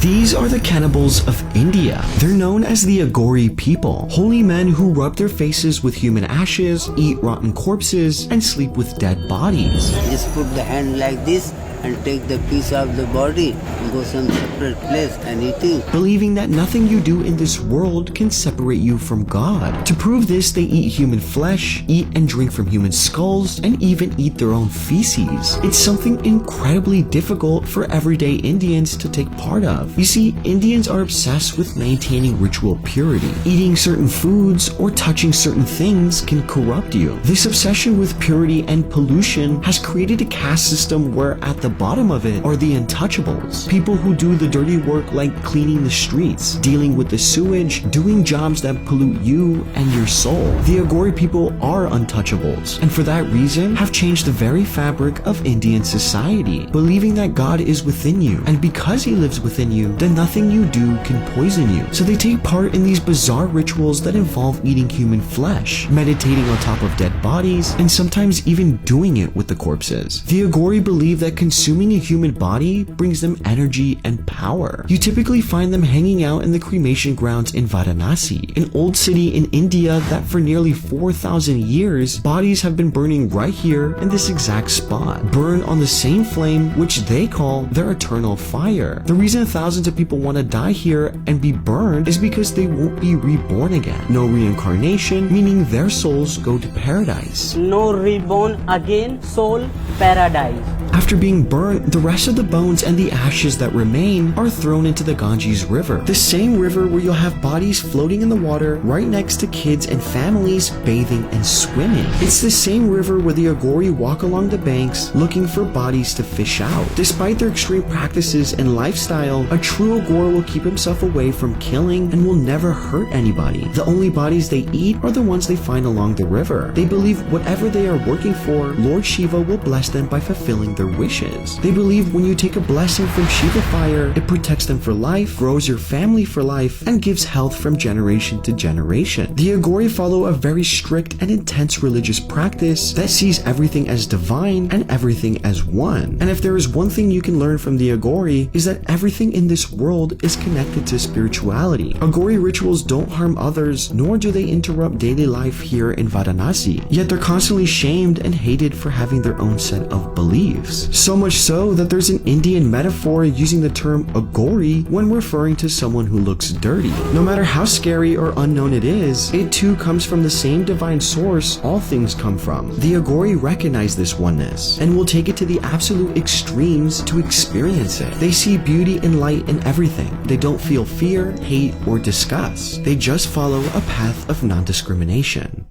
These are the cannibals of India. They're known as the Agori people, holy men who rub their faces with human ashes, eat rotten corpses, and sleep with dead bodies. Just put the hand like this and take the piece of the body and go some separate place and eating. Believing that nothing you do in this world can separate you from God. To prove this, they eat human flesh, eat and drink from human skulls, and even eat their own feces. It's something incredibly difficult for everyday Indians to take part of. You see, Indians are obsessed with maintaining ritual purity. Eating certain foods or touching certain things can corrupt you. This obsession with purity and pollution has created a caste system where at the bottom of it are the untouchables. People who do the dirty work like cleaning the streets, dealing with the sewage, doing jobs that pollute you and your soul. The Agori people are untouchables, and for that reason have changed the very fabric of Indian society, believing that God is within you, and because he lives within you, then nothing you do can poison you. So they take part in these bizarre rituals that involve eating human flesh, meditating on top of dead bodies, and sometimes even doing it with the corpses. The Agori believe that consuming a human body brings them energy and power. You typically find them hanging out in the cremation grounds in Varanasi, an old city in India that for nearly 4,000 years, bodies have been burning right here in this exact spot, burned on the same flame which they call their eternal fire. The reason thousands of people want to die here and be burned is because they won't be reborn again. No reincarnation, meaning their souls go to paradise. No reborn again, soul paradise. After being burnt, the rest of the bones and the ashes that remain are thrown into the Ganges River, the same river where you'll have bodies floating in the water right next to kids and families bathing and swimming. It's the same river where the Agori walk along the banks looking for bodies to fish out. Despite their extreme practices and lifestyle, a true Agor will keep himself away from killing and will never hurt anybody. The only bodies they eat are the ones they find along the river. They believe whatever they are working for, Lord Shiva will bless them by fulfilling their wishes. They believe when you take a blessing from Shiva fire, it protects them for life, grows your family for life, and gives health from generation to generation. The Agori follow a very strict and intense religious practice that sees everything as divine and everything as one. And if there is one thing you can learn from the Agori, is that everything in this world is connected to spirituality. Agori rituals don't harm others, nor do they interrupt daily life here in Varanasi, yet they're constantly shamed and hated for having their own set of beliefs. So much so that there's an Indian metaphor using the term Agori when referring to someone who looks dirty. No matter how scary or unknown it is, it too comes from the same divine source all things come from. The Agori recognize this oneness and will take it to the absolute extremes to experience it. They see beauty and light in everything. They don't feel fear, hate, or disgust. They just follow a path of non-discrimination.